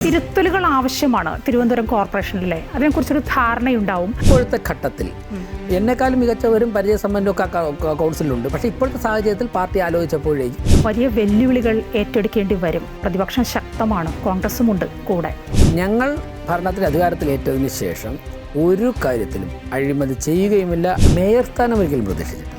തിരുത്തലുകൾ ആവശ്യമാണ് തിരുവനന്തപുരം കോർപ്പറേഷനിലെ. അതിനെക്കുറിച്ചൊരു ധാരണയുണ്ടാവും. ഇപ്പോഴത്തെ ഘട്ടത്തിൽ എന്നെക്കാളും മികച്ചവരും പരിചയസമ്പന്നൊക്കെ കൗൺസിലുണ്ട്. പക്ഷേ ഇപ്പോഴത്തെ സാഹചര്യത്തിൽ പാർട്ടി ആലോചിച്ചപ്പോഴേക്കും വലിയ വെല്ലുവിളികൾ ഏറ്റെടുക്കേണ്ടി വരും. പ്രതിപക്ഷം ശക്തമാണ്, കോൺഗ്രസുമുണ്ട് കൂടെ. ഞങ്ങൾ ഭരണത്തിൽ അധികാരത്തിലേറ്റതിന് ശേഷം ഒരു കാര്യത്തിലും അഴിമതി ചെയ്യുകയുമില്ല. മേയർ സ്ഥാനം ഒരിക്കലും പ്രതീക്ഷിച്ചിട്ടില്ല.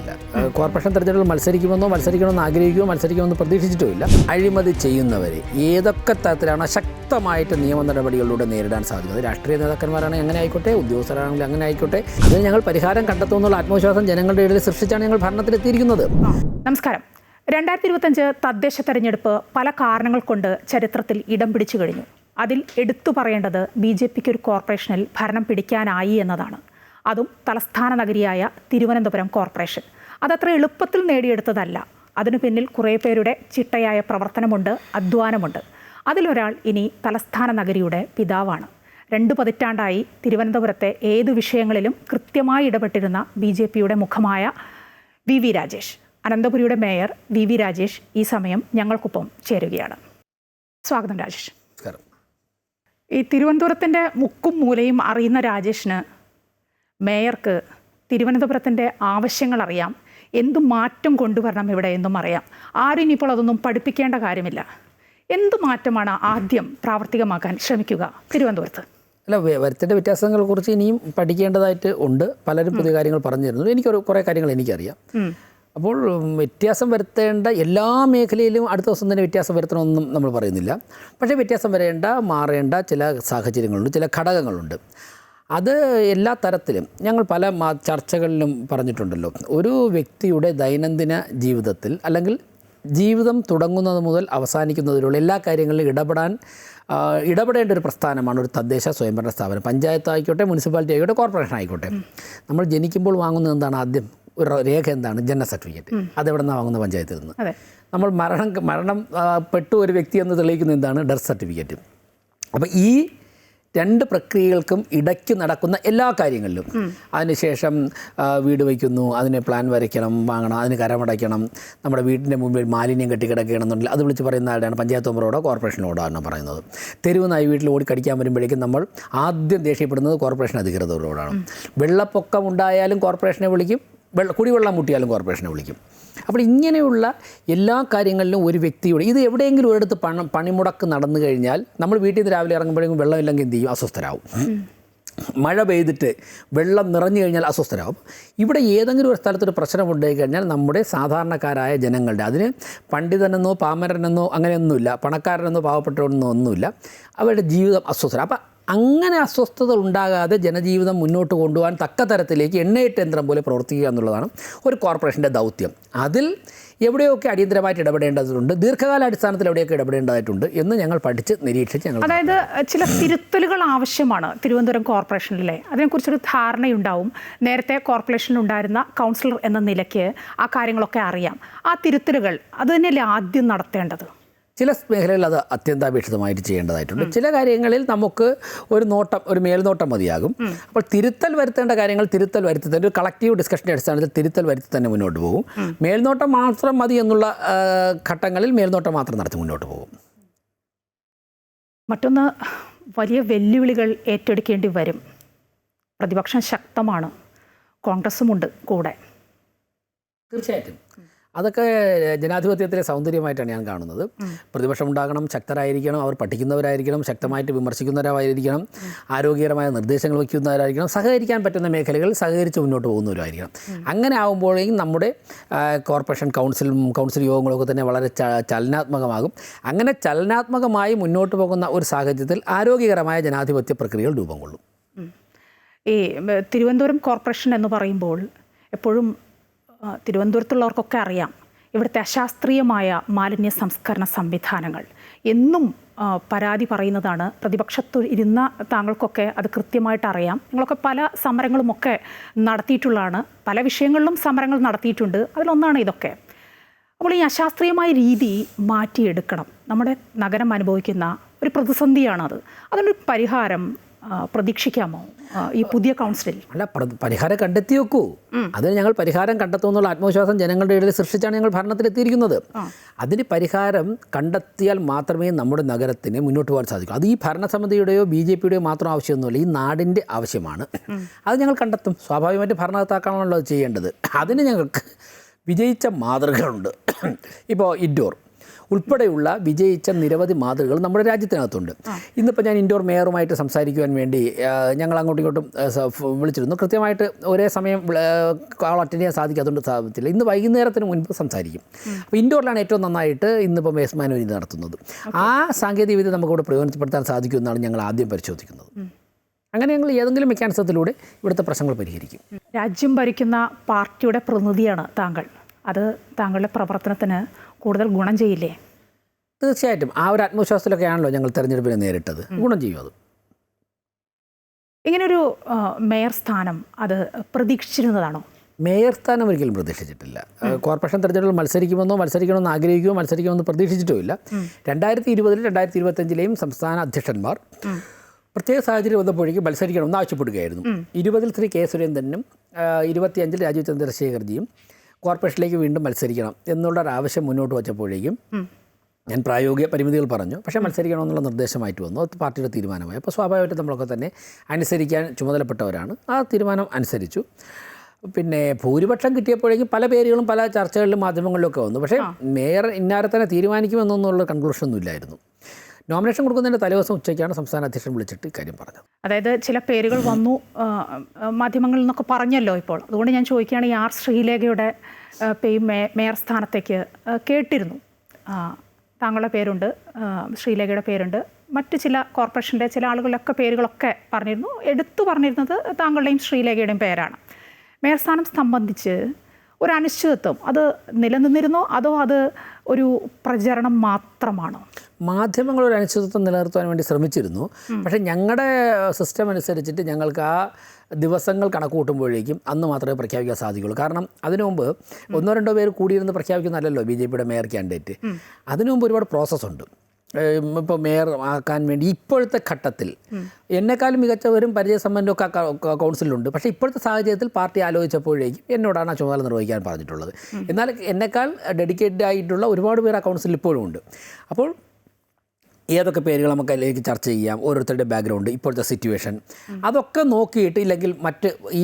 കോർപ്പറേഷൻ തെരഞ്ഞെടുപ്പിൽ മത്സരിക്കണമെന്ന് ആഗ്രഹിക്കുകയോ മത്സരിക്കണമെന്ന് പ്രതീക്ഷിച്ചിട്ടുമില്ല. അഴിമതി ചെയ്യുന്നവരെ ഏതൊക്കെ തരത്തിലാണ് ശക്തമായിട്ട് നിയമ നടപടികളിലൂടെ നേരിടാൻ സാധിക്കുന്നത്. രാഷ്ട്രീയ നേതാക്കന്മാരാണെങ്കിൽ അങ്ങനെ ആയിക്കോട്ടെ, ഉദ്യോഗസ്ഥരാണെങ്കിൽ അങ്ങനെ ആയിക്കോട്ടെ, അതിന് ഞങ്ങൾ പരിഹാരം കണ്ടെത്തുമെന്നുള്ള ആത്മവിശ്വാസം ജനങ്ങളുടെ ഇടയിൽ സൃഷ്ടിച്ചാണ് ഞങ്ങൾ ഭരണത്തിലെത്തിയിരിക്കുന്നത്. നമസ്കാരം. 2025 തദ്ദേശ തെരഞ്ഞെടുപ്പ് പല കാരണങ്ങൾ കൊണ്ട് ചരിത്രത്തിൽ ഇടം പിടിച്ചു കഴിഞ്ഞു. അതിൽ എടുത്തു പറയേണ്ടത് BJPക്ക് ഒരു കോർപ്പറേഷനിൽ ഭരണം പിടിക്കാനായി എന്നതാണ്. അതും തലസ്ഥാന നഗരിയായ തിരുവനന്തപുരം കോർപ്പറേഷൻ. അതത്ര എളുപ്പത്തിൽ നേടിയെടുത്തതല്ല. അതിനു പിന്നിൽ കുറേ പേരുടെ ചിട്ടയായ പ്രവർത്തനമുണ്ട്, അധ്വാനമുണ്ട്. അതിലൊരാൾ ഇനി തലസ്ഥാന നഗരിയുടെ പിതാവാണ്. 2 പതിറ്റാണ്ടായി തിരുവനന്തപുരത്തെ ഏതു വിഷയങ്ങളിലും കൃത്യമായി ഇടപെട്ടിരുന്ന BJPയുടെ മുഖമായ VV രാജേഷ്, അനന്തപുരിയുടെ മേയർ VV രാജേഷ് ഈ സമയം ഞങ്ങൾക്കൊപ്പം ചേരുകയാണ്. സ്വാഗതം രാജേഷ്. ഈ തിരുവനന്തപുരത്തിൻ്റെ മുക്കും മൂലയും അറിയുന്ന രാജേഷിന് മേയർക്ക് തിരുവനന്തപുരത്തിൻ്റെ ആവശ്യങ്ങൾ അറിയാം, എന്തു മാറ്റം കൊണ്ടുവരണം ഇവിടെ എന്നും അറിയാം. ആരും ഇനിയിപ്പോൾ അതൊന്നും പഠിപ്പിക്കേണ്ട കാര്യമില്ല. എന്തു മാറ്റമാണ് ആദ്യം പ്രാവർത്തികമാക്കാൻ ശ്രമിക്കുക തിരുവനന്തപുരത്ത്? അല്ല, വരുത്തേണ്ട വ്യത്യാസങ്ങളെ കുറിച്ച് ഇനിയും പഠിക്കേണ്ടതായിട്ട് ഉണ്ട്. പലരും പുതിയ കാര്യങ്ങൾ പറഞ്ഞു തരുന്നു. എനിക്കൊരു കുറേ കാര്യങ്ങൾ എനിക്കറിയാം. അപ്പോൾ വ്യത്യാസം വരുത്തേണ്ട എല്ലാ മേഖലയിലും അടുത്ത ദിവസം തന്നെ വ്യത്യാസം വരുത്തണമെന്നും നമ്മൾ പറയുന്നില്ല. പക്ഷേ വ്യത്യാസം മാറേണ്ട ചില സാഹചര്യങ്ങളുണ്ട്, ചില ഘടകങ്ങളുണ്ട്. അത് എല്ലാ തരത്തിലും ഞങ്ങൾ പല ചർച്ചകളിലും പറഞ്ഞിട്ടുണ്ടല്ലോ. ഒരു വ്യക്തിയുടെ ദൈനംദിന ജീവിതത്തിൽ അല്ലെങ്കിൽ ജീവിതം തുടങ്ങുന്നത് മുതൽ അവസാനിക്കുന്നതിലുള്ള എല്ലാ കാര്യങ്ങളിലും ഇടപെടേണ്ട ഒരു പ്രസ്ഥാനമാണ് ഒരു തദ്ദേശ സ്വയംഭരണ സ്ഥാപനം. പഞ്ചായത്ത് ആയിക്കോട്ടെ, മുനിസിപ്പാലിറ്റി ആയിക്കോട്ടെ, കോർപ്പറേഷൻ ആയിക്കോട്ടെ. നമ്മൾ ജനിക്കുമ്പോൾ വാങ്ങുന്നത് എന്താണ്? ആദ്യം ഒരു രേഖ എന്താണ്? ജനന സർട്ടിഫിക്കറ്റ്. അതെവിടെ നിന്നാണ് വാങ്ങുന്ന? പഞ്ചായത്തിൽ നിന്ന്. നമ്മൾ മരണം പെട്ടു ഒരു വ്യക്തി എന്ന് തെളിയിക്കുന്നത് എന്താണ്? Death certificate. അപ്പോൾ ഈ 2 പ്രക്രിയകൾക്കും ഇടയ്ക്ക് നടക്കുന്ന എല്ലാ കാര്യങ്ങളിലും അതിനുശേഷം വീട് വയ്ക്കുന്നു, അതിന് പ്ലാൻ വരയ്ക്കണം, വാങ്ങണം, അതിന് കരമടയ്ക്കണം, നമ്മുടെ വീട്ടിൻ്റെ മുമ്പിൽ മാലിന്യം കെട്ടിക്കിടക്കുകയാണെന്നുണ്ടെങ്കിൽ അത് വിളിച്ച് പറയുന്ന ആരുടെയാണ്? പഞ്ചായത്ത് മെമ്പറോടോ കോർപ്പറേഷനോടോ ആണ് പറയുന്നത്. തെരുവ് നായി വീട്ടിൽ ഓടി കടിക്കാൻ വരുമ്പോഴേക്കും നമ്മൾ ആദ്യം ദേഷ്യപ്പെടുന്നത് കോർപ്പറേഷൻ അധികൃതരോടാണ്. വെള്ളപ്പൊക്കം ഉണ്ടായാലും കോർപ്പറേഷനെ വിളിക്കും, കുടിവെള്ളം മുട്ടിയാലും കോർപ്പറേഷനെ വിളിക്കും. അപ്പോൾ ഇങ്ങനെയുള്ള എല്ലാ കാര്യങ്ങളിലും ഒരു വ്യക്തിയുടെ ഇത് എവിടെയെങ്കിലും ഒരിടത്ത് പണിമുടക്ക് നടന്നു കഴിഞ്ഞാൽ നമ്മൾ വീട്ടിൽ നിന്ന് രാവിലെ ഇറങ്ങുമ്പോഴേക്കും വെള്ളമില്ലെങ്കിൽ എന്ത് ചെയ്യും? അസ്വസ്ഥരാകും. മഴ പെയ്തിട്ട് വെള്ളം നിറഞ്ഞു കഴിഞ്ഞാൽ അസ്വസ്ഥരാകും. ഇവിടെ ഏതെങ്കിലും ഒരു സ്ഥലത്തൊരു പ്രശ്നം ഉണ്ടായി കഴിഞ്ഞാൽ നമ്മുടെ സാധാരണക്കാരായ ജനങ്ങളുടെ, അതിന് പണ്ഡിതനെന്നോ പാമരനെന്നോ അങ്ങനെയൊന്നുമില്ല, പണക്കാരനെന്നോ പാവപ്പെട്ടവനെന്നോ ഒന്നുമില്ല, അവരുടെ ജീവിതം അസ്വസ്ഥരാകും. അപ്പം അങ്ങനെ അസ്വസ്ഥത ഉണ്ടാകാതെ ജനജീവിതം മുന്നോട്ട് കൊണ്ടുപോകാൻ തക്ക തരത്തിലേക്ക് എണ്ണയിട്ട് യന്ത്രം പോലെ പ്രവർത്തിക്കുക എന്നുള്ളതാണ് ഒരു കോർപ്പറേഷൻ്റെ ദൗത്യം. അതിൽ എവിടെയൊക്കെ അടിയന്തരമായിട്ട് ഇടപെടേണ്ടതുണ്ട്, ദീർഘകാലാടിസ്ഥാനത്തിൽ എവിടെയൊക്കെ ഇടപെടേണ്ടതായിട്ടുണ്ട് എന്ന് ഞങ്ങൾ പഠിച്ച് നിരീക്ഷിച്ച് ഞങ്ങൾ അതായത് ചില തിരുത്തലുകൾ ആവശ്യമാണ് തിരുവനന്തപുരം കോർപ്പറേഷനിലെ. അതിനെക്കുറിച്ചൊരു ധാരണയുണ്ടാവും. നേരത്തെ കോർപ്പറേഷനിലുണ്ടായിരുന്ന കൗൺസിലർ എന്ന നിലയ്ക്ക് ആ കാര്യങ്ങളൊക്കെ അറിയാം. ആ തിരുത്തലുകൾ അത് തന്നെയല്ലേ ആദ്യം നടത്തേണ്ടത്? ചില മേഖലകളിൽ അത് അത്യന്താപേക്ഷിതമായിട്ട് ചെയ്യേണ്ടതായിട്ടുണ്ട്. ചില കാര്യങ്ങളിൽ നമുക്ക് ഒരു മേൽനോട്ടം മതിയാകും. അപ്പോൾ തിരുത്തൽ വരുത്തേണ്ട കാര്യങ്ങൾ തിരുത്തൽ വരുത്തി തന്നെ ഒരു കളക്റ്റീവ് ഡിസ്കഷൻ്റെ അടിസ്ഥാനത്തിൽ തിരുത്തൽ വരുത്തി തന്നെ മുന്നോട്ട് പോകും. മേൽനോട്ടം മാത്രം മതി എന്നുള്ള ഘട്ടങ്ങളിൽ മേൽനോട്ടം മാത്രം നടത്തി മുന്നോട്ട് പോകും. മറ്റൊന്ന്, വലിയ വെല്ലുവിളികൾ ഏറ്റെടുക്കേണ്ടി വരും. പ്രതിപക്ഷം ശക്തമാണ്, കോൺഗ്രസുമുണ്ട് കൂടെ. തീർച്ചയായിട്ടും അതൊക്കെ ജനാധിപത്യത്തിലെ സൗന്ദര്യമായിട്ടാണ് ഞാൻ കാണുന്നത്. പ്രതിപക്ഷം ഉണ്ടാകണം, ശക്തരായിരിക്കണം, അവർ പഠിക്കുന്നവരായിരിക്കണം, ശക്തമായിട്ട് വിമർശിക്കുന്നവരായിരിക്കണം, ആരോഗ്യകരമായ നിർദ്ദേശങ്ങൾ വയ്ക്കുന്നവരായിരിക്കണം, സഹകരിക്കാൻ പറ്റുന്ന മേഖലകളിൽ സഹകരിച്ച് മുന്നോട്ട് പോകുന്നവരായിരിക്കണം. അങ്ങനെ ആകുമ്പോഴേക്കും നമ്മുടെ കൗൺസിൽ യോഗങ്ങളൊക്കെ തന്നെ വളരെ ചലനാത്മകമാകും. അങ്ങനെ ചലനാത്മകമായി മുന്നോട്ട് പോകുന്ന ഒരു സാഹചര്യത്തിൽ ആരോഗ്യകരമായ ജനാധിപത്യ പ്രക്രിയകൾ രൂപം കൊള്ളും. ഈ തിരുവനന്തപുരം കോർപ്പറേഷൻ എന്ന് പറയുമ്പോൾ എപ്പോഴും തിരുവനന്തപുരത്തുള്ളവർക്കൊക്കെ അറിയാം ഇവിടുത്തെ അശാസ്ത്രീയമായ മാലിന്യ സംസ്കരണ സംവിധാനങ്ങൾ. എന്നും പരാതി പറയുന്നതാണ്. പ്രതിപക്ഷത്ത് ഇരുന്ന താങ്കൾക്കൊക്കെ അത് കൃത്യമായിട്ട് അറിയാം. നിങ്ങളൊക്കെ പല സമരങ്ങളുമൊക്കെ നടത്തിയിട്ടുള്ളതാണ്, പല വിഷയങ്ങളിലും സമരങ്ങൾ നടത്തിയിട്ടുണ്ട്. അതിലൊന്നാണ് ഇതൊക്കെ. അപ്പോൾ ഈ അശാസ്ത്രീയമായ രീതി മാറ്റിയെടുക്കണം. നമ്മുടെ നഗരം അനുഭവിക്കുന്ന ഒരു പ്രതിസന്ധിയാണത്. അതിനൊരു പരിഹാരം പ്രതീക്ഷിക്കാമോ ഈ പുതിയ കൗൺസിലിൽ? അല്ല, പരിഹാരം കണ്ടെത്തി വെക്കൂ. അതിന് ഞങ്ങൾ പരിഹാരം കണ്ടെത്തുമെന്നുള്ള ആത്മവിശ്വാസം ജനങ്ങളുടെ ഇടയിൽ സൃഷ്ടിച്ചാണ് ഞങ്ങൾ ഭരണത്തിലെത്തിയിരിക്കുന്നത്. അതിന് പരിഹാരം കണ്ടെത്തിയാൽ മാത്രമേ നമ്മുടെ നഗരത്തിന് മുന്നോട്ട് പോകാൻ സാധിക്കൂ. അത് ഈ ഭരണസമിതിയുടെയോ BJPയുടെയോ മാത്രം ആവശ്യമൊന്നുമില്ല, ഈ നാടിൻ്റെ ആവശ്യമാണ്. അത് ഞങ്ങൾ കണ്ടെത്തും. സ്വാഭാവികമായിട്ട് ഭരണകർത്താക്കളാണല്ലോ അത് ചെയ്യേണ്ടത്. അതിന് ഞങ്ങൾക്ക് വിജയിച്ച മാതൃകകളുണ്ട്. ഇപ്പോൾ ഇൻഡോർ ഉൾപ്പെടെയുള്ള വിജയിച്ച നിരവധി മാതൃകകൾ നമ്മുടെ രാജ്യത്തിനകത്തുണ്ട്. ഇന്നിപ്പോൾ ഞാൻ ഇൻഡോർ മേയറുമായിട്ട് സംസാരിക്കുവാൻ വേണ്ടി ഞങ്ങൾ അങ്ങോട്ടും ഇങ്ങോട്ടും വിളിച്ചിരുന്നു. കൃത്യമായിട്ട് ഒരേ സമയം കോൾ അറ്റൻഡ് ചെയ്യാൻ സാധിക്കാത്തതുകൊണ്ട് സാധിച്ചില്ല. ഇന്ന് വൈകുന്നേരത്തിന് മുൻപ് സംസാരിക്കും. അപ്പോൾ ഇൻഡോറിലാണ് ഏറ്റവും നന്നായിട്ട് ഇന്നിപ്പോൾ മേസ്മാനുവരി നടത്തുന്നത്. ആ സാങ്കേതികവിദ്യ നമുക്കിവിടെ പ്രയോജനപ്പെടുത്താൻ സാധിക്കുമെന്നാണ് ഞങ്ങൾ ആദ്യം പരിശോധിക്കുന്നത്. അങ്ങനെ ഞങ്ങൾ ഏതെങ്കിലും മെക്കാനിസത്തിലൂടെ ഇവിടുത്തെ പ്രശ്നങ്ങൾ പരിഹരിക്കും. രാജ്യം ഭരിക്കുന്ന പാർട്ടിയുടെ പ്രതിനിധിയാണ് താങ്കൾ. അത് താങ്കളുടെ പ്രവർത്തനത്തിന് കൂടുതൽ ഗുണം ചെയ്യില്ലേ? തീർച്ചയായിട്ടും. ആ ഒരു ആത്മവിശ്വാസത്തിലൊക്കെയാണല്ലോ ഞങ്ങൾ തെരഞ്ഞെടുപ്പിനെ നേരിട്ടത്. ഗുണം ചെയ്യും അത്. ഇങ്ങനൊരു മേയർ സ്ഥാനം അത് പ്രതീക്ഷിച്ചിരുന്നതാണോ? മേയർ സ്ഥാനം ഒരിക്കലും പ്രതീക്ഷിച്ചിട്ടില്ല. കോർപ്പറേഷൻ തെരഞ്ഞെടുപ്പിൽ മത്സരിക്കണമെന്ന് ആഗ്രഹിക്കുമോ മത്സരിക്കണമെന്ന് പ്രതീക്ഷിച്ചിട്ടുമില്ല. 2020 2025 സംസ്ഥാന അധ്യക്ഷന്മാർ പ്രത്യേക സാഹചര്യം വന്നപ്പോഴേക്കും മത്സരിക്കണമെന്ന് ആവശ്യപ്പെടുകയായിരുന്നു. 20 ശ്രീ കെ സുരേന്ദ്രനും 25 രാജീവ് ചന്ദ്രശേഖർജിയും കോർപ്പറേഷനിലേക്ക് വീണ്ടും മത്സരിക്കണം എന്നുള്ളൊരാവശ്യം മുന്നോട്ട് വച്ചപ്പോഴേക്കും ഞാൻ പ്രായോഗിക പരിമിതികൾ പറഞ്ഞു. പക്ഷേ മത്സരിക്കണമെന്നുള്ള നിർദ്ദേശമായിട്ട് വന്നു. അത് പാർട്ടിയുടെ തീരുമാനമായി. അപ്പോൾ സ്വാഭാവികമായിട്ടും നമ്മളൊക്കെ തന്നെ അനുസരിക്കാൻ ചുമതലപ്പെട്ടവരാണ്. ആ തീരുമാനം അനുസരിച്ചു. പിന്നെ ഭൂരിപക്ഷം കിട്ടിയപ്പോഴേക്കും പല പേരുകളും പല ചർച്ചകളിലും മാധ്യമങ്ങളിലൊക്കെ വന്നു. പക്ഷേ മേയർ ഇന്നാരെ തന്നെ തീരുമാനിക്കുമെന്നുള്ള കൺക്ലൂഷനൊന്നും ഇല്ലായിരുന്നു. നോമിനേഷൻ കൊടുക്കുന്നതിൻ്റെ തലേദിവസം ഉച്ചയ്ക്കാണ് സംസ്ഥാന അധ്യക്ഷൻ വിളിച്ചിട്ട് ഇക്കാര്യം പറഞ്ഞത്. അതായത് ചില പേരുകൾ വന്നു മാധ്യമങ്ങളിൽ നിന്നൊക്കെ പറഞ്ഞല്ലോ ഇപ്പോൾ. അതുകൊണ്ട് ഞാൻ ചോദിക്കുകയാണ്, ഈ ആർ ശ്രീലേഖയുടെ മേയർ സ്ഥാനത്തേക്ക് കേട്ടിരുന്നു. താങ്കളുടെ പേരുണ്ട്, ശ്രീലേഖയുടെ പേരുണ്ട്, മറ്റ് ചില കോർപ്പറേഷൻ്റെ ചില ആളുകളുടെയൊക്കെ പേരുകളൊക്കെ പറഞ്ഞിരുന്നു. എടുത്തു പറഞ്ഞിരുന്നത് താങ്കളുടെയും ശ്രീലേഖയുടെയും പേരാണ്. മേയർ സ്ഥാനം സംബന്ധിച്ച് ഒരു അനിശ്ചിതത്വം അത് നിലനിന്നിരുന്നോ, അതോ അത് ഒരു പ്രചരണം മാത്രമാണോ? മാധ്യമങ്ങൾ ഒരു അനിശ്ചിതത്വം നിലനിർത്താൻ വേണ്ടി ശ്രമിച്ചിരുന്നു. പക്ഷേ ഞങ്ങളുടെ സിസ്റ്റം അനുസരിച്ചിട്ട് ഞങ്ങൾക്ക് ആ ദിവസങ്ങൾ കണക്ക് കൂട്ടുമ്പോഴേക്കും അന്ന് മാത്രമേ പ്രഖ്യാപിക്കാൻ സാധിക്കുള്ളൂ. കാരണം അതിനു മുമ്പ് 1-2 പേര് കൂടിയിരുന്ന് പ്രഖ്യാപിക്കുന്നതല്ലോ BJPയുടെ മേയർ കാൻഡിഡേറ്റ്. അതിനു മുമ്പ് ഒരുപാട് പ്രോസസ്സുണ്ട്. ഇപ്പോൾ മേയർ ആക്കാൻ വേണ്ടി ഇപ്പോഴത്തെ ഘട്ടത്തിൽ എന്നെക്കാളും മികച്ചവരും പരിചയസമ്പന്നരും ഒക്കെ കൗൺസിലുണ്ട്. പക്ഷേ ഇപ്പോഴത്തെ സാഹചര്യത്തിൽ പാർട്ടി ആലോചിച്ചപ്പോഴേക്കും എന്നോടാണ് ആ ചുമതല നിർവഹിക്കാൻ പറഞ്ഞിട്ടുള്ളത്. എന്നാൽ എന്നെക്കാൾ ഡെഡിക്കേറ്റഡ് ആയിട്ടുള്ള ഒരുപാട് പേർ ആ കൗൺസിലിൽ ഇപ്പോഴും ഉണ്ട്. അപ്പോൾ ഏതൊക്കെ പേരുകൾ നമുക്ക് അതിലേക്ക് ചർച്ച ചെയ്യാം, ഓരോരുത്തരുടെ ബാക്ക്ഗ്രൗണ്ട്, ഇപ്പോഴത്തെ സിറ്റുവേഷൻ, അതൊക്കെ നോക്കിയിട്ട് ഇല്ലെങ്കിൽ മറ്റ് ഈ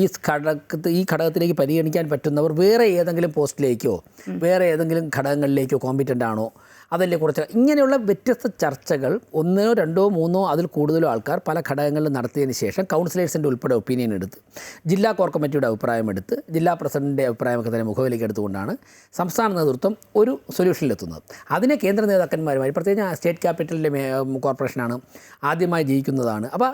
ഘടകത്തിലേക്ക് പരിഗണിക്കാൻ പറ്റുന്നവർ വേറെ ഏതെങ്കിലും പോസ്റ്റിലേക്കോ വേറെ ഏതെങ്കിലും ഘടകങ്ങളിലേക്കോ കോമ്പിറ്റൻ്റ് ആണോ, അതല്ലേ കുറച്ച് ഇങ്ങനെയുള്ള വ്യത്യസ്ത ചർച്ചകൾ 1, 2, 3 അതിൽ കൂടുതലോ ആൾക്കാർ പല ഘടകങ്ങളിൽ നടത്തിയതിന് ശേഷം കൗൺസിലേഴ്സിൻ്റെ ഉൾപ്പെടെ ഒപ്പീനിയൻ എടുത്ത് ജില്ലാ കോർ കമ്മിറ്റിയുടെ അഭിപ്രായം എടുത്ത് ജില്ലാ പ്രസിഡൻറ്റിൻ്റെ അഭിപ്രായമൊക്കെ തന്നെ മുഖവിലേക്ക് എടുത്തുകൊണ്ടാണ് സംസ്ഥാന നേതൃത്വം ഒരു സൊല്യൂഷനിലെത്തുന്നത്. അതിനെ കേന്ദ്ര നേതാക്കന്മാരുമായി, പ്രത്യേകിച്ച് സ്റ്റേറ്റ് ക്യാപിറ്റലിൻ്റെ കോർപ്പറേഷനാണ് ആദ്യമായി ജയിക്കുന്നതാണ്. അപ്പോൾ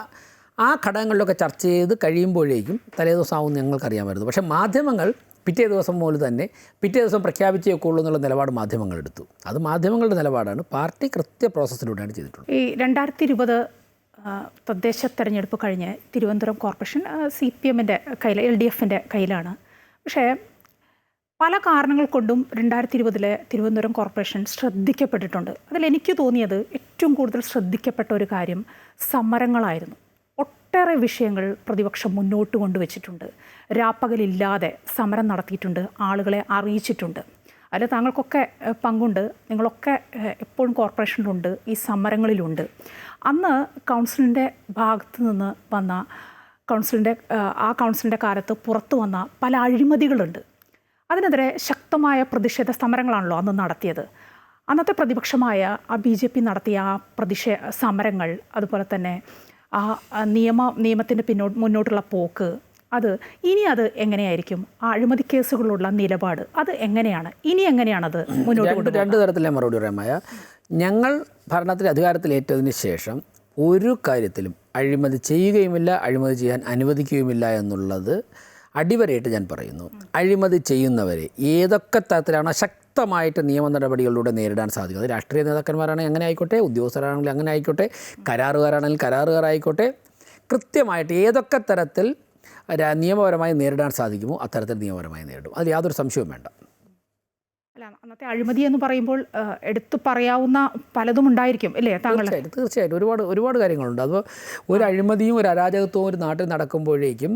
ആ ഘടകങ്ങളിലൊക്കെ ചർച്ച ചെയ്ത് കഴിയുമ്പോഴേക്കും തലേദിവസം ആവും ഞങ്ങൾക്കറിയാമായിരുന്നു. പക്ഷേ മാധ്യമങ്ങൾ പിറ്റേ ദിവസം മുതൽ തന്നെ പിറ്റേ ദിവസം പ്രഖ്യാപിച്ചേക്കുള്ളൂ എന്നുള്ള നിലപാട് മാധ്യമങ്ങൾ എടുത്തു. അത് മാധ്യമങ്ങളുടെ നിലപാടാണ്. പാർട്ടി കൃത്യ പ്രോസസ്സിലൂടെയാണ് ചെയ്തിട്ടുള്ളത്. ഈ 2020 തദ്ദേശ തെരഞ്ഞെടുപ്പ് കഴിഞ്ഞ് തിരുവനന്തപുരം കോർപ്പറേഷൻ CPMൻ്റെ കയ്യിൽ, LDFൻ്റെ കയ്യിലാണ്. പക്ഷേ പല കാരണങ്ങൾ കൊണ്ടും 2020 തിരുവനന്തപുരം കോർപ്പറേഷൻ ശ്രദ്ധിക്കപ്പെട്ടിട്ടുണ്ട്. അതിലെനിക്ക് തോന്നിയത് ഏറ്റവും കൂടുതൽ ശ്രദ്ധിക്കപ്പെട്ട ഒരു കാര്യം സമരങ്ങളായിരുന്നു. ഒട്ടേറെ വിഷയങ്ങൾ പ്രതിപക്ഷം മുന്നോട്ട് കൊണ്ടുവച്ചിട്ടുണ്ട്. രാപ്പകലില്ലാതെ സമരം നടത്തിയിട്ടുണ്ട്, ആളുകളെ അറിയിച്ചിട്ടുണ്ട്. അതിൽ താങ്കൾക്കൊക്കെ പങ്കുണ്ട്. നിങ്ങളൊക്കെ എപ്പോഴും കോർപ്പറേഷനിലുണ്ട്, ഈ സമരങ്ങളിലുണ്ട്. അന്ന് കൗൺസിലിൻ്റെ ഭാഗത്ത് നിന്ന് വന്ന കൗൺസിലിൻ്റെ കാലത്ത് പുറത്തു വന്ന പല അഴിമതികളുണ്ട്. അതിനെതിരെ ശക്തമായ പ്രതിഷേധ സമരങ്ങളാണല്ലോ അന്ന് നടത്തിയത്. അന്നത്തെ പ്രതിപക്ഷമായ ആ BJP നടത്തിയ ആ സമരങ്ങൾ, അതുപോലെ തന്നെ ആ നിയമത്തിൻ്റെ മുന്നോട്ടുള്ള പോക്ക്, അത് എങ്ങനെയായിരിക്കും? ആ അഴിമതി കേസുകളുള്ള നിലപാട് അത് എങ്ങനെയാണ്? ഇനി എങ്ങനെയാണത് മുന്നോട്ട് കൊണ്ടുപോകുന്നത്? 2 തരത്തിലെ മറുപടി പറയാമായ, ഞങ്ങൾ ഭരണത്തിൽ അധികാരത്തിലേറ്റതിന് ശേഷം ഒരു കാര്യത്തിലും അഴിമതി ചെയ്യുകയുമില്ല, അഴിമതി ചെയ്യാൻ അനുവദിക്കുകയുമില്ല എന്നുള്ളത് അടിവരയിട്ട് ഞാൻ പറയുന്നു. അഴിമതി ചെയ്യുന്നവരെ ഏതൊക്കെ തരത്തിലാണ് ശക്തമായിട്ട് നിയമ നടപടികളിലൂടെ നേരിടാൻ സാധിക്കുന്നത്. രാഷ്ട്രീയ നേതാക്കന്മാരാണെങ്കിൽ അങ്ങനെ ആയിക്കോട്ടെ, ഉദ്യോഗസ്ഥരാണെങ്കിൽ അങ്ങനെ ആയിക്കോട്ടെ, കരാറുകാരാണെങ്കിൽ കരാറുകാരായിക്കോട്ടെ, കൃത്യമായിട്ട് ഏതൊക്കെ തരത്തിൽ നിയമപരമായി നേരിടാൻ സാധിക്കുമോ അത്തരത്തിൽ നിയമപരമായി നേരിടും. അതിൽ യാതൊരു സംശയവും വേണ്ട. അല്ല, അന്നത്തെ അഴിമതി എന്ന് പറയുമ്പോൾ എടുത്തു പറയാവുന്ന പലതും ഉണ്ടായിരിക്കും അല്ലേ താങ്കൾ? തീർച്ചയായിട്ടും ഒരുപാട് കാര്യങ്ങളുണ്ട്. അത് ഒരു അഴിമതിയും ഒരു അരാജകത്വവും ഒരു നാട്ടിൽ നടക്കുമ്പോഴേക്കും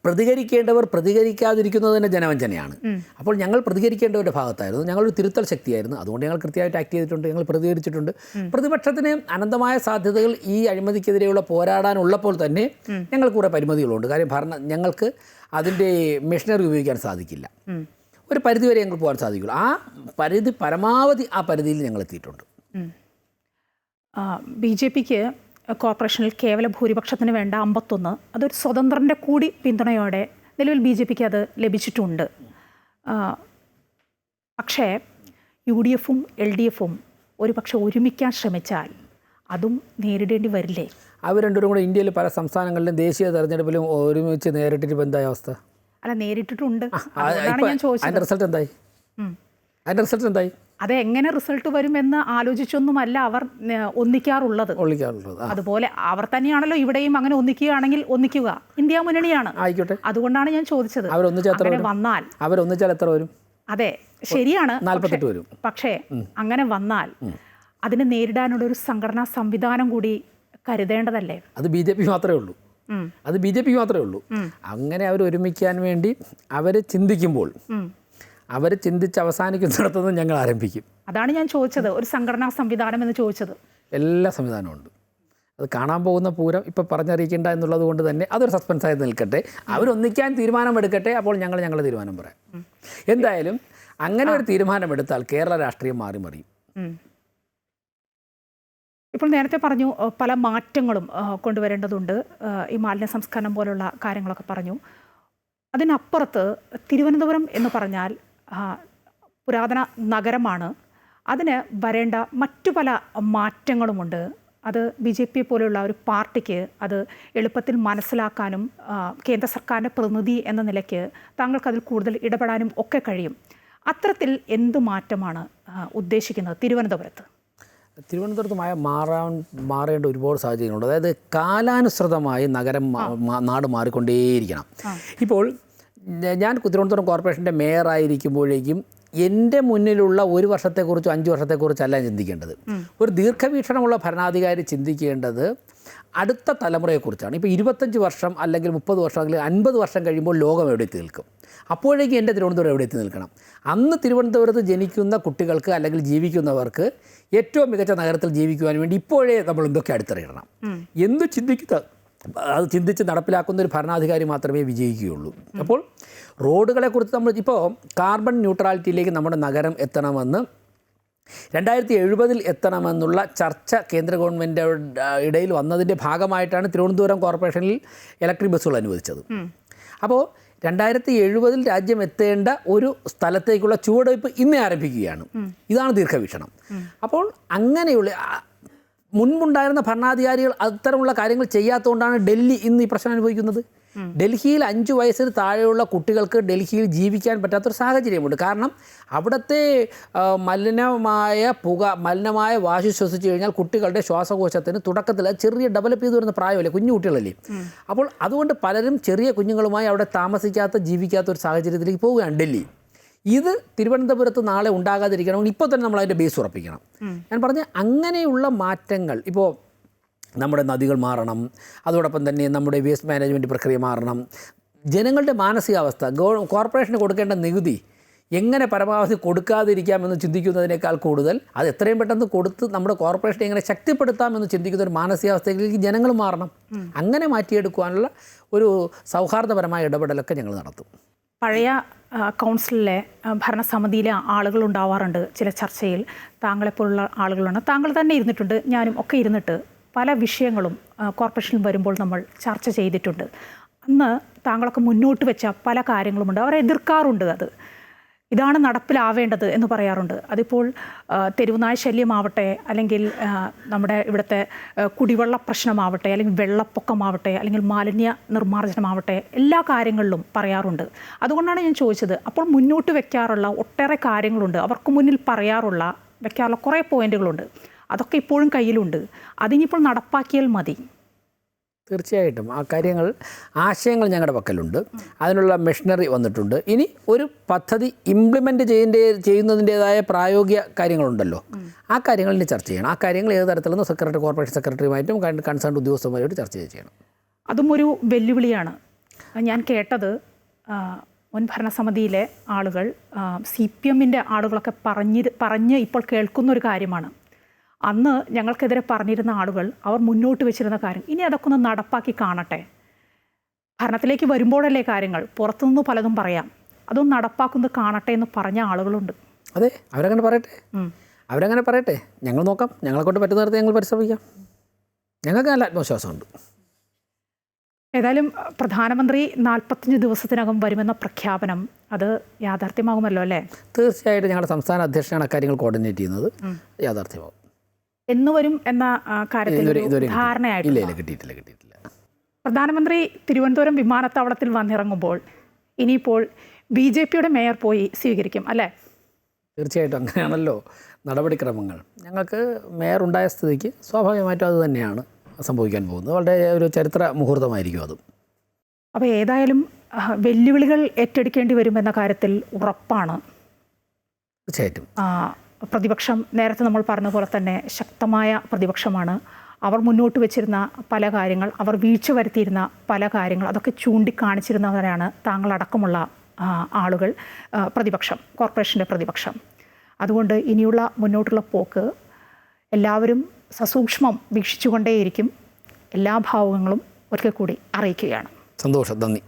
പ്രതികരിക്കേണ്ടവർ പ്രതികരിക്കാതിരിക്കുന്നത് തന്നെ ജനവഞ്ചനയാണ്. അപ്പോൾ ഞങ്ങൾ പ്രതികരിക്കേണ്ടവരുടെ ഭാഗത്തായിരുന്നു, ഞങ്ങളൊരു തിരുത്തൽ ശക്തിയായിരുന്നു. അതുകൊണ്ട് ഞങ്ങൾ കൃത്യമായിട്ട് ആക്ട് ചെയ്തിട്ടുണ്ട്, ഞങ്ങൾ പ്രതികരിച്ചിട്ടുണ്ട്. പ്രതിപക്ഷത്തിന് അനന്തമായ സാധ്യതകൾ ഈ അഴിമതിക്കെതിരെയുള്ള പോരാടാനുള്ളപ്പോൾ തന്നെ ഞങ്ങൾക്ക് കുറേ പരിമിതികളുണ്ട്. കാര്യം ഞങ്ങൾക്ക് അതിൻ്റെ മെഷീനറി ഉപയോഗിക്കാൻ സാധിക്കില്ല. ഒരു പരിധി വരെ ഞങ്ങൾക്ക് പോകാൻ സാധിക്കുള്ളൂ. ആ പരിധി പരമാവധി ആ പരിധിയിൽ ഞങ്ങൾ എത്തിയിട്ടുണ്ട്. BJPക്ക് കോർപ്പറേഷനിൽ കേവല ഭൂരിപക്ഷത്തിന് വേണ്ട 51, അതൊരു സ്വതന്ത്രൻ്റെ കൂടി പിന്തുണയോടെ നിലവിൽ BJPക്ക് അത് ലഭിച്ചിട്ടുണ്ട്. പക്ഷേ UDFും LDFും ഒരു പക്ഷെ ഒരുമിക്കാൻ ശ്രമിച്ചാൽ അതും നേരിടേണ്ടി വരില്ലേ? അവർ രണ്ടുപേരും കൂടെ ഇന്ത്യയിൽ പല സംസ്ഥാനങ്ങളിലും ദേശീയ തെരഞ്ഞെടുപ്പിലും ഒരുമിച്ച് നേരിട്ടിട്ട് ഇപ്പോൾ എന്തായ അവസ്ഥ? അല്ല, നേരിട്ടിട്ടുണ്ട്. അതാണ് ഞാൻ ചോദിച്ചത്. അതിൻ്റെ റിസൾട്ട് എന്തായി? അത് എങ്ങനെ റിസൾട്ട് വരുമെന്ന് ആലോചിച്ചൊന്നുമല്ല അവർ ഒന്നിക്കാറുള്ളത്. അതുപോലെ അവർ തന്നെയാണല്ലോ ഇവിടെയും അങ്ങനെ ഒന്നിക്കുകയാണെങ്കിൽ ഒന്നിക്കുക. ഇന്ത്യ മുന്നണിയാണ്. ആയിക്കോട്ടെ, അതുകൊണ്ടാണ് ഞാൻ ചോദിച്ചത്. വന്നാൽ അവരൊന്നിച്ചാൽ എത്ര വരും? അതെ, ശരിയാണ്. 48 വരും. പക്ഷേ അങ്ങനെ വന്നാൽ അതിനെ നേരിടാനുള്ള ഒരു സംഘടനാ സംവിധാനം കൂടി കരുതേണ്ടതല്ലേ? അത് BJP മാത്രമേ ഉള്ളൂ. അങ്ങനെ അവർ ഒരുമിക്കാൻ വേണ്ടി അവർ ചിന്തിക്കുമ്പോൾ അവർ ചിന്തിച്ച് അവസാനിക്കുന്നിടത്തുനിന്ന് ഞങ്ങൾ ആരംഭിക്കും. അതാണ് ഞാൻ ചോദിച്ചത്, ഒരു സംഘടനാ സംവിധാനം എന്ന് ചോദിച്ചത്. എല്ലാ സംവിധാനമുണ്ട്. അത് കാണാൻ പോകുന്ന പൂരം ഇപ്പം പറഞ്ഞറിയിക്കേണ്ട എന്നുള്ളത് കൊണ്ട് തന്നെ അതൊരു സസ്പെൻസായി നിൽക്കട്ടെ. അവരൊന്നിക്കാൻ തീരുമാനമെടുക്കട്ടെ, അപ്പോൾ ഞങ്ങളുടെ തീരുമാനം പറയാം. എന്തായാലും അങ്ങനെ ഒരു തീരുമാനമെടുത്താൽ കേരള രാഷ്ട്രീയം മാറി. ഇപ്പോൾ നേരത്തെ പറഞ്ഞു പല മാറ്റങ്ങളും കൊണ്ടുവരേണ്ടതുണ്ട്, ഈ മാലിന്യ സംസ്കരണം പോലുള്ള കാര്യങ്ങളൊക്കെ പറഞ്ഞു. അതിനപ്പുറത്ത് തിരുവനന്തപുരം എന്ന് പറഞ്ഞാൽ പുരാതന നഗരമാണ്. അതിന് വരേണ്ട മറ്റു പല മാറ്റങ്ങളുമുണ്ട്. അത് BJP പോലുള്ള ഒരു പാർട്ടിക്ക് അത് എളുപ്പത്തിൽ മനസ്സിലാക്കാനും കേന്ദ്ര സർക്കാരിൻ്റെ പ്രതിനിധി എന്ന നിലയ്ക്ക് താങ്കൾക്കതിൽ കൂടുതൽ ഇടപെടാനും ഒക്കെ കഴിയും. അത്തരത്തിൽ എന്ത് മാറ്റമാണ് ഉദ്ദേശിക്കുന്നത് തിരുവനന്തപുരത്ത്? തിരുവനന്തപുരത്ത് മാറേണ്ട ഒരുപാട് സാഹചര്യങ്ങളുണ്ട്. അതായത് കാലാനുസൃതമായി നാട് മാറിക്കൊണ്ടേയിരിക്കണം. ഇപ്പോൾ ഞാൻ തിരുവനന്തപുരം കോർപ്പറേഷൻ്റെ മേയറായിരിക്കുമ്പോഴേക്കും എൻ്റെ മുന്നിലുള്ള 1 വർഷത്തെക്കുറിച്ചും 5 വർഷത്തെക്കുറിച്ചല്ല ചിന്തിക്കേണ്ടത്. ഒരു ദീർഘവീക്ഷണമുള്ള ഭരണാധികാരി ചിന്തിക്കേണ്ടത് അടുത്ത തലമുറയെക്കുറിച്ചാണ്. ഇപ്പോൾ 25 വർഷം അല്ലെങ്കിൽ 30 വർഷം അല്ലെങ്കിൽ 50 വർഷം കഴിയുമ്പോൾ ലോകം എവിടെ എത്തി നിൽക്കും? അപ്പോഴേക്കും എൻ്റെ തിരുവനന്തപുരം എവിടെ എത്തി നിൽക്കണം? അന്ന് തിരുവനന്തപുരത്ത് ജനിക്കുന്ന കുട്ടികൾക്ക് അല്ലെങ്കിൽ ജീവിക്കുന്നവർക്ക് ഏറ്റവും മികച്ച നഗരത്തിൽ ജീവിക്കുവാൻ വേണ്ടി ഇപ്പോഴേ നമ്മൾ എന്തൊക്കെ അടിത്തറയിടണം. അത് ചിന്തിച്ച് നടപ്പിലാക്കുന്ന ഒരു ഭരണാധികാരി മാത്രമേ വിജയിക്കുകയുള്ളൂ. അപ്പോൾ റോഡുകളെക്കുറിച്ച് നമ്മൾ ഇപ്പോൾ കാർബൺ ന്യൂട്രാലിറ്റിയിലേക്ക് നമ്മുടെ നഗരം എത്തണമെന്ന് 2070 എത്തണമെന്നുള്ള ചർച്ച കേന്ദ്ര ഗവൺമെൻറ് ഇടയിൽ വന്നതിൻ്റെ ഭാഗമായിട്ടാണ് തിരുവനന്തപുരം കോർപ്പറേഷനിൽ ഇലക്ട്രിക് ബസ്സുകൾ അനുവദിച്ചത്. അപ്പോൾ 2070 രാജ്യം എത്തേണ്ട ഒരു സ്ഥലത്തേക്കുള്ള ചുവടുവയ്പ് ഇന്നേ ആരംഭിക്കുകയാണ്. ഇതാണ് ദീർഘവീക്ഷണം. അപ്പോൾ അങ്ങനെയുള്ള മുൻപുണ്ടായിരുന്ന ഭരണാധികാരികൾ അത്തരമുള്ള കാര്യങ്ങൾ ചെയ്യാത്തതുകൊണ്ടാണ് ഡൽഹി ഇന്ന് ഈ പ്രശ്നം അനുഭവിക്കുന്നത്. ഡൽഹിയിൽ 5 വയസ്സിന് താഴെയുള്ള കുട്ടികൾക്ക് ഡൽഹിയിൽ ജീവിക്കാൻ പറ്റാത്തൊരു സാഹചര്യമുണ്ട്. കാരണം അവിടുത്തെ മലിനമായ വായു ശ്വസിച്ചു കഴിഞ്ഞാൽ കുട്ടികളുടെ ശ്വാസകോശത്തിന് തുടക്കത്തിൽ ചെറിയ ഡെവലപ്പ് ചെയ്തു വരുന്ന പ്രായമല്ലേ, കുഞ്ഞു കുട്ടികളല്ലേ. അപ്പോൾ അതുകൊണ്ട് പലരും ചെറിയ കുഞ്ഞുങ്ങളുമായി അവിടെ ജീവിക്കാത്ത ഒരു സാഹചര്യത്തിലേക്ക് പോവുകയാണ് ഡൽഹി. ഇത് തിരുവനന്തപുരത്ത് നാളെ ഉണ്ടാകാതിരിക്കണമെങ്കിൽ ഇപ്പോൾ തന്നെ നമ്മൾ അതിൻ്റെ ബേസ് ഉറപ്പിക്കണം. ഞാൻ പറഞ്ഞ അങ്ങനെയുള്ള മാറ്റങ്ങൾ, ഇപ്പോൾ നമ്മുടെ നദികൾ മാറണം, അതോടൊപ്പം തന്നെ നമ്മുടെ വേസ്റ്റ് മാനേജ്മെൻറ്റ് പ്രക്രിയ മാറണം. ജനങ്ങളുടെ മാനസികാവസ്ഥ, കോർപ്പറേഷന് കൊടുക്കേണ്ട നികുതി എങ്ങനെ പരമാവധി കൊടുക്കാതിരിക്കാമെന്ന് ചിന്തിക്കുന്നതിനേക്കാൾ കൂടുതൽ അത് എത്രയും പെട്ടെന്ന് കൊടുത്ത് നമ്മുടെ കോർപ്പറേഷനെ എങ്ങനെ ശക്തിപ്പെടുത്താമെന്ന് ചിന്തിക്കുന്ന ഒരു മാനസികാവസ്ഥയിലേക്ക് ജനങ്ങൾ മാറണം. അങ്ങനെ മാറ്റിയെടുക്കുവാനുള്ള ഒരു സൗഹാർദ്ദപരമായ ഇടപെടലൊക്കെ ഞങ്ങൾ നടത്തും. പഴയ കൗൺസിലിലെ ഭരണസമിതിയിലെ ആളുകൾ ഉണ്ടാവാറുണ്ട് ചില ചർച്ചയിൽ. താങ്കളെപ്പോലുള്ള ആളുകളുണ്ട്, താങ്കൾ തന്നെ ഇരുന്നിട്ടുണ്ട്, ഞാനും ഒക്കെ ഇരുന്നിട്ട് പല വിഷയങ്ങളും കോർപ്പറേഷനിൽ വരുമ്പോൾ നമ്മൾ ചർച്ച ചെയ്തിട്ടുണ്ട്. അന്ന് താങ്കളൊക്കെ മുന്നോട്ട് വെച്ച പല കാര്യങ്ങളുമുണ്ട്, അവരെ എതിർക്കാറുണ്ട്. ഇതാണ് നടപ്പിലാവേണ്ടത് എന്ന് പറയാറുണ്ട്. അതിപ്പോൾ തെരുവുനായ ശല്യമാവട്ടെ, അല്ലെങ്കിൽ നമ്മുടെ ഇവിടുത്തെ കുടിവെള്ള പ്രശ്നമാവട്ടെ, അല്ലെങ്കിൽ വെള്ളപ്പൊക്കമാവട്ടെ, അല്ലെങ്കിൽ മാലിന്യ നിർമ്മാർജ്ജനമാവട്ടെ, എല്ലാ കാര്യങ്ങളിലും പറയാറുണ്ട്. അതുകൊണ്ടാണ് ഞാൻ ചോദിച്ചത്. അപ്പോൾ മുന്നോട്ട് വെക്കാറുള്ള ഒട്ടേറെ കാര്യങ്ങളുണ്ട്, അവർക്ക് മുന്നിൽ വെക്കാറുള്ള കുറേ പോയിന്റുകളുണ്ട്. അതൊക്കെ ഇപ്പോഴും കയ്യിലുണ്ട്. അതിനിപ്പോൾ നടപ്പാക്കിയാൽ മതി. തീർച്ചയായിട്ടും ആ കാര്യങ്ങൾ ആശയങ്ങൾ ഞങ്ങളുടെ പക്കലുണ്ട്, അതിനുള്ള മെഷീനറി വന്നിട്ടുണ്ട്. ഇനി ഒരു പദ്ധതി ഇംപ്ലിമെൻറ്റ് ചെയ്യുന്നതിൻ്റേതായ പ്രായോഗിക കാര്യങ്ങളുണ്ടല്ലോ, ആ കാര്യങ്ങൾ ഇനി ചർച്ച ചെയ്യണം. ആ കാര്യങ്ങൾ ഏത് തരത്തിലെന്ന് കോർപ്പറേഷൻ സെക്രട്ടറിയുമായിട്ടും കൺസേൺ ഉദ്യോഗസ്ഥന്മാരുമായിട്ട് ചർച്ച ചെയ്യണം. അതും ഒരു വെല്ലുവിളിയാണ്. ഞാൻ കേട്ടത് മുൻ ഭരണസമിതിയിലെ ആളുകൾ CPM-ൻ്റെ ആളുകളൊക്കെ പറഞ്ഞ് ഇപ്പോൾ കേൾക്കുന്നൊരു കാര്യമാണ്. അന്ന് ഞങ്ങൾക്കെതിരെ പറഞ്ഞിരുന്ന ആളുകൾ അവർ മുന്നോട്ട് വെച്ചിരുന്ന കാര്യം ഇനി അതൊക്കെ ഒന്ന് നടപ്പാക്കി കാണട്ടെ. ഭരണത്തിലേക്ക് വരുമ്പോഴല്ലേ കാര്യങ്ങൾ, പുറത്തുനിന്ന് പലതും പറയാം, അതൊന്നും നടപ്പാക്കുന്നത് കാണട്ടെ എന്ന് പറഞ്ഞ ആളുകളുണ്ട്. അതെ, അവരങ്ങനെ പറയട്ടെ, ഞങ്ങൾ നോക്കാം, ഞങ്ങളെ കൊണ്ട് പറ്റുന്നിടത്ത് ഞങ്ങൾ പരിശ്രമിക്കാം. ഞങ്ങൾക്ക് നല്ല ആത്മവിശ്വാസമുണ്ട്. ഏതായാലും പ്രധാനമന്ത്രി 45 ദിവസത്തിനകം വരുമെന്ന പ്രഖ്യാപനം അത് യാഥാർത്ഥ്യമാകുമല്ലോ അല്ലേ? തീർച്ചയായിട്ടും ഞങ്ങളുടെ സംസ്ഥാന അധ്യക്ഷനാണ് അക്കാര്യങ്ങൾ കോർഡിനേറ്റ് ചെയ്യുന്നത്. യാഥാർത്ഥ്യമാകും. എന്ന് വരും എന്ന കാര്യത്തിൽ ധാരണയായിട്ടില്ല. കിട്ടിയിട്ടില്ല. പ്രധാനമന്ത്രി തിരുവനന്തപുരം വിമാനത്താവളത്തിൽ വന്നിറങ്ങുമ്പോൾ ഇനിയിപ്പോൾ BJP-യുടെ മേയർ പോയി സ്വീകരിക്കും അല്ലേ? തീർച്ചയായിട്ടും അങ്ങനെയാണല്ലോ നടപടിക്രമങ്ങൾ. ഞങ്ങൾക്ക് മേയർ ഉണ്ടായ സ്ഥിതിക്ക് സ്വാഭാവികമായിട്ടും അത് തന്നെയാണ് സംഭവിക്കാൻ പോകുന്നത്. വളരെ ഒരു ചരിത്ര മുഹൂർത്തമായിരിക്കും അതും. അപ്പോൾ ഏതായാലും വെല്ലുവിളികൾ ഏറ്റെടുക്കേണ്ടി വരുമെന്ന കാര്യത്തിൽ ഉറപ്പാണ്. തീർച്ചയായിട്ടും പ്രതിപക്ഷം നേരത്തെ നമ്മൾ പറഞ്ഞ പോലെ തന്നെ ശക്തമായ പ്രതിപക്ഷമാണ്. അവർ മുന്നോട്ട് വെച്ചിരുന്ന പല കാര്യങ്ങൾ, അവർ വീഴ്ച വരുത്തിയിരുന്ന പല കാര്യങ്ങൾ, അതൊക്കെ ചൂണ്ടിക്കാണിച്ചിരുന്നവരാണ് താങ്കളടക്കമുള്ള ആളുകൾ, പ്രതിപക്ഷം, കോർപ്പറേഷൻ്റെ പ്രതിപക്ഷം. അതുകൊണ്ട് ഇനിയുള്ള മുന്നോട്ടുള്ള പോക്ക് എല്ലാവരും സസൂക്ഷ്മം വീക്ഷിച്ചുകൊണ്ടേയിരിക്കും. എല്ലാ ഭാവങ്ങളും ഒരിക്കൽ കൂടി അറിയിക്കുകയാണ്. സന്തോഷം, നന്ദി.